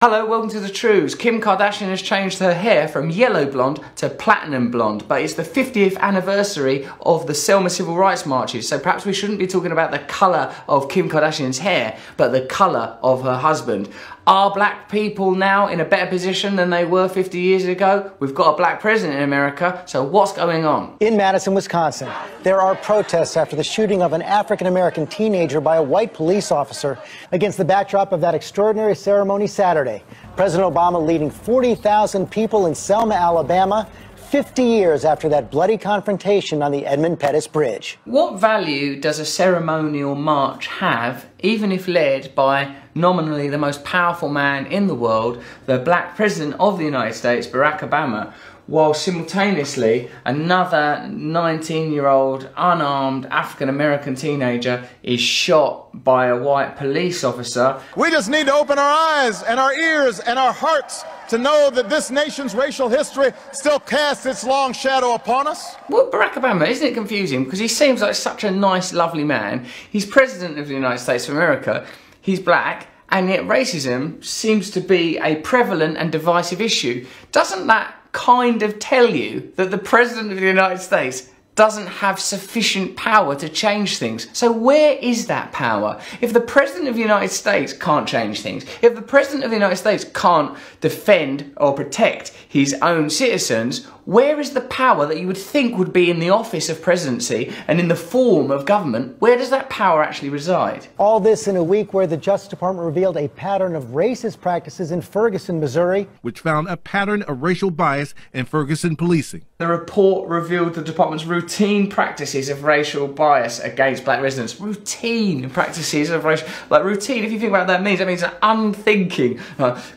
Hello, welcome to The Truths. Kim Kardashian has changed her hair from yellow blonde to platinum blonde, but it's the 50th anniversary of the Selma Civil Rights Marches, so perhaps we shouldn't be talking about the colour of Kim Kardashian's hair, but the colour of her husband. Are black people now in a better position than they were 50 years ago? We've got a black president in America, so what's going on? In Madison, Wisconsin, there are protests after the shooting of an African-American teenager by a white police officer against the backdrop of that extraordinary ceremony Saturday. President Obama leading 40,000 people in Selma, Alabama, 50 years after that bloody confrontation on the Edmund Pettus Bridge. What value does a ceremonial march have, even if led by nominally the most powerful man in the world, the black president of the United States, Barack Obama, while simultaneously another 19-year-old unarmed African-American teenager is shot by a white police officer? We just need to open our eyes and our ears and our hearts to know that this nation's racial history still casts its long shadow upon us. Well, Barack Obama, isn't it confusing? Because he seems like such a nice, lovely man. He's president of the United States of America. He's black, and yet racism seems to be a prevalent and divisive issue. Doesn't that kind of tell you that the President of the United States doesn't have sufficient power to change things? So where is that power? If the President of the United States can't change things, if the President of the United States can't defend or protect his own citizens, where is the power that you would think would be in the office of presidency and in the form of government? Where does that power actually reside? All this in a week where the Justice Department revealed a pattern of racist practices in Ferguson, Missouri, which found a pattern of racial bias in Ferguson policing. The report revealed the department's routine practices of racial bias against black residents. Routine practices of racial... Like routine, if you think about what that means an unthinking.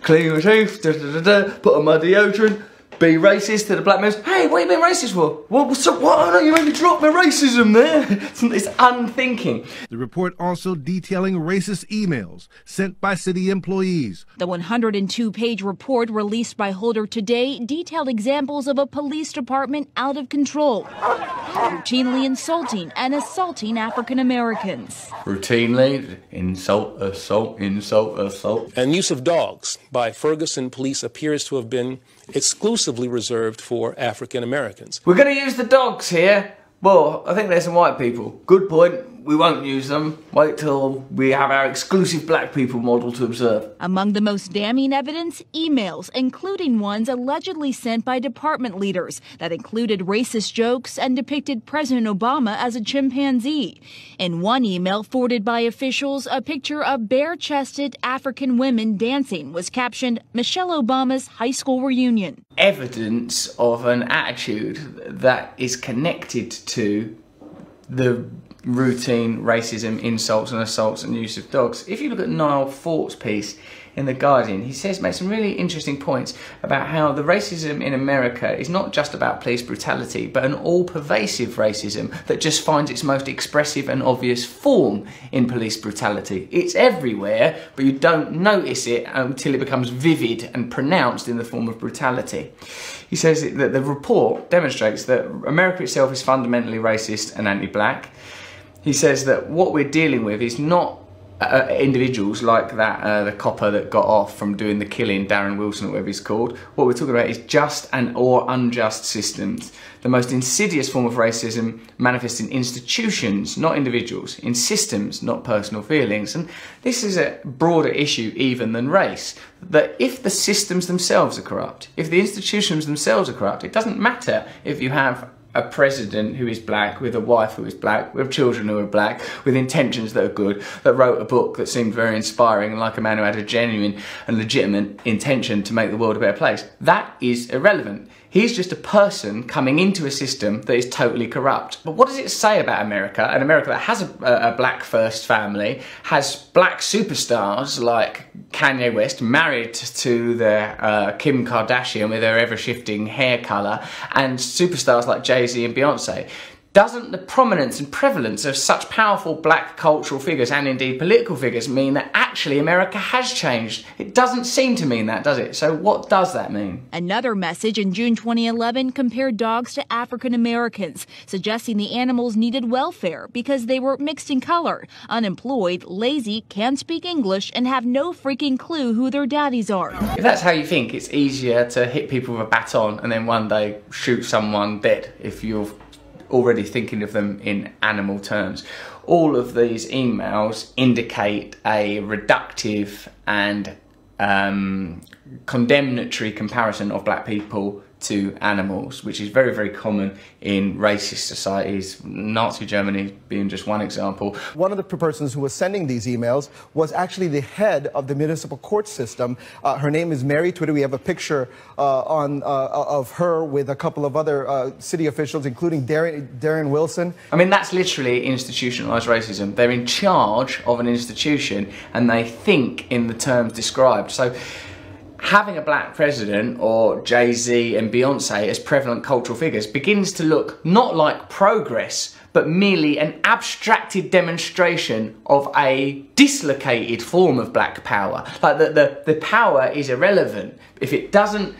Clean your teeth, put on my deodorant, be racist to the black men. Hey, what are you being racist for? What? Oh no, you made me drop my racism there. It's unthinking. The report also detailing racist emails sent by city employees. The 102-page report released by Holder today detailed examples of a police department out of control, routinely insulting and assaulting African Americans. Routinely insult, assault, insult, assault. And use of dogs by Ferguson police appears to have been exclusively reserved for African Americans. We're going to use the dogs here. Well, I think there's some white people. Good point. We won't use them. Wait till we have our exclusive black people model to observe. Among the most damning evidence, emails, including ones allegedly sent by department leaders that included racist jokes and depicted President Obama as a chimpanzee. In one email forwarded by officials, a picture of bare-chested African women dancing was captioned, "Michelle Obama's high school reunion." Evidence of an attitude that is connected to the routine racism, insults and assaults and use of dogs. If you look at Niall Fort's piece in The Guardian, he makes some really interesting points about how the racism in America is not just about police brutality, but an all-pervasive racism that just finds its most expressive and obvious form in police brutality. It's everywhere, but you don't notice it until it becomes vivid and pronounced in the form of brutality. He says that the report demonstrates that America itself is fundamentally racist and anti-black. He says that what we're dealing with is not individuals like that, the copper that got off from doing the killing, Darren Wilson or whatever he's called. What we're talking about is just or unjust systems. The most insidious form of racism manifests in institutions, not individuals, in systems, not personal feelings. And this is a broader issue even than race, that if the systems themselves are corrupt, if the institutions themselves are corrupt, it doesn't matter if you have a president who is black, with a wife who is black, with children who are black, with intentions that are good, that wrote a book that seemed very inspiring and like a man who had a genuine and legitimate intention to make the world a better place. That is irrelevant. He's just a person coming into a system that is totally corrupt. But what does it say about America? An America that has a black first family, has black superstars like Kanye West married to their Kim Kardashian with her ever-shifting hair colour, and superstars like Jay-Z and Beyonce. doesn't the prominence and prevalence of such powerful black cultural figures and indeed political figures mean that actually America has changed? It doesn't seem to mean that, does it? So what does that mean? Another message in June 2011 compared dogs to African Americans, suggesting the animals needed welfare because they were mixed in color, unemployed, lazy, can't speak English, and have no freaking clue who their daddies are. If that's how you think, it's easier to hit people with a baton and then one day shoot someone dead if you're already thinking of them in animal terms. All of these emails indicate a reductive and condemnatory comparison of black people to animals, which is very, very common in racist societies, Nazi Germany being just one example. One of the persons who was sending these emails was actually the head of the municipal court system. Her name is Mary Twitter. We have a picture of her with a couple of other city officials, including Darren Wilson. I mean, that's literally institutionalized racism. They're in charge of an institution and they think in the terms described. So having a black president or Jay-Z and Beyonce as prevalent cultural figures begins to look not like progress, but merely an abstracted demonstration of a dislocated form of black power. Like the power is irrelevant. If it doesn't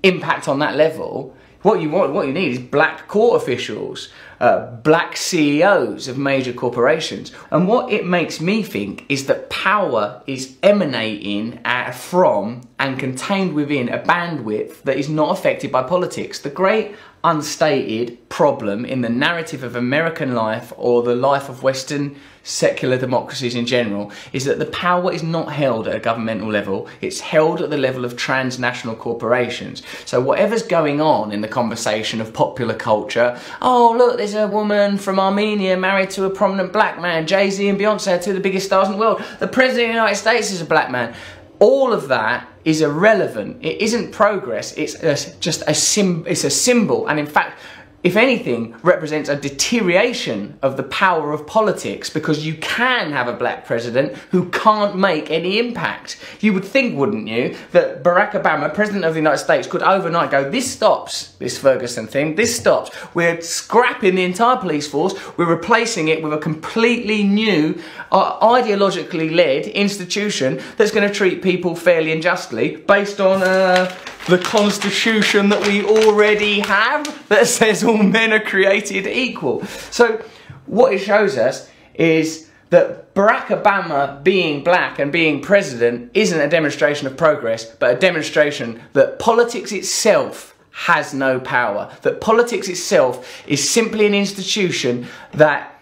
impact on that level, what you need is black court officials, black CEOs of major corporations. And what it makes me think is that power is emanating from and contained within a bandwidth that is not affected by politics. The great unstated problem in the narrative of American life or the life of Western secular democracies in general is that the power is not held at a governmental level, it's held at the level of transnational corporations. So whatever's going on in the conversation of popular culture, oh look, there's a woman from Armenia married to a prominent black man, Jay-Z and Beyonce are two of the biggest stars in the world, the President of the United States is a black man. All of that is irrelevant. It isn't progress, it's just a symbol, and in fact, if anything, represents a deterioration of the power of politics, because you can have a black president who can't make any impact. You would think, wouldn't you, that Barack Obama, President of the United States, could overnight go, this stops, this Ferguson thing, this stops. We're scrapping the entire police force, we're replacing it with a completely new, ideologically led institution that's going to treat people fairly and justly based on the constitution that we already have that says all men are created equal. So what it shows us is that Barack Obama being black and being president isn't a demonstration of progress, but a demonstration that politics itself has no power. That politics itself is simply an institution that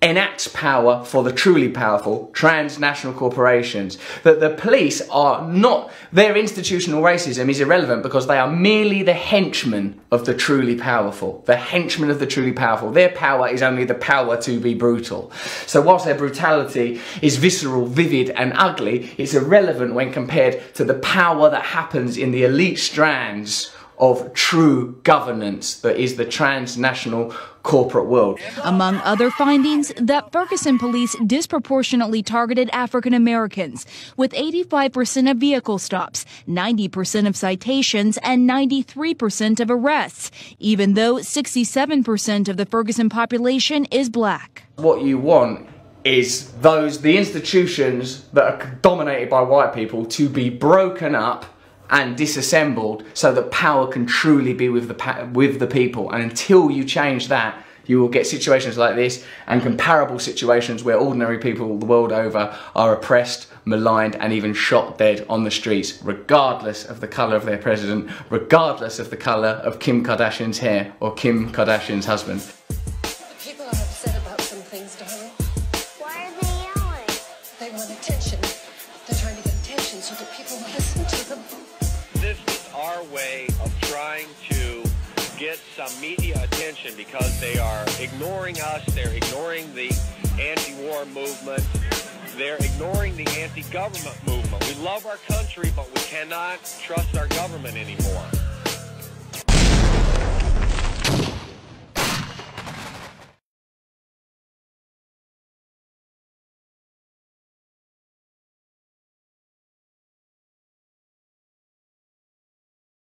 enacts power for the truly powerful transnational corporations. That the police are not, their institutional racism is irrelevant because they are merely the henchmen of the truly powerful. The henchmen of the truly powerful. Their power is only the power to be brutal. So whilst their brutality is visceral, vivid and ugly, it's irrelevant when compared to the power that happens in the elite strands of true governance that is the transnational corporate world. Among other findings, that Ferguson police disproportionately targeted African Americans, with 85% of vehicle stops, 90% of citations, and 93% of arrests, even though 67% of the Ferguson population is black. What you want is the institutions that are dominated by white people to be broken up and disassembled so that power can truly be with the people. And until you change that, you will get situations like this and comparable situations where ordinary people the world over are oppressed, maligned and even shot dead on the streets, regardless of the colour of their president, regardless of the colour of Kim Kardashian's hair or Kim Kardashian's husband. People are upset about some things, darling. Why are they yelling? They want attention. They're trying to get attention so that people listen to them. This is our way of trying to get some media attention because they are ignoring us, they're ignoring the anti-war movement, they're ignoring the anti-government movement. We love our country, but we cannot trust our government anymore.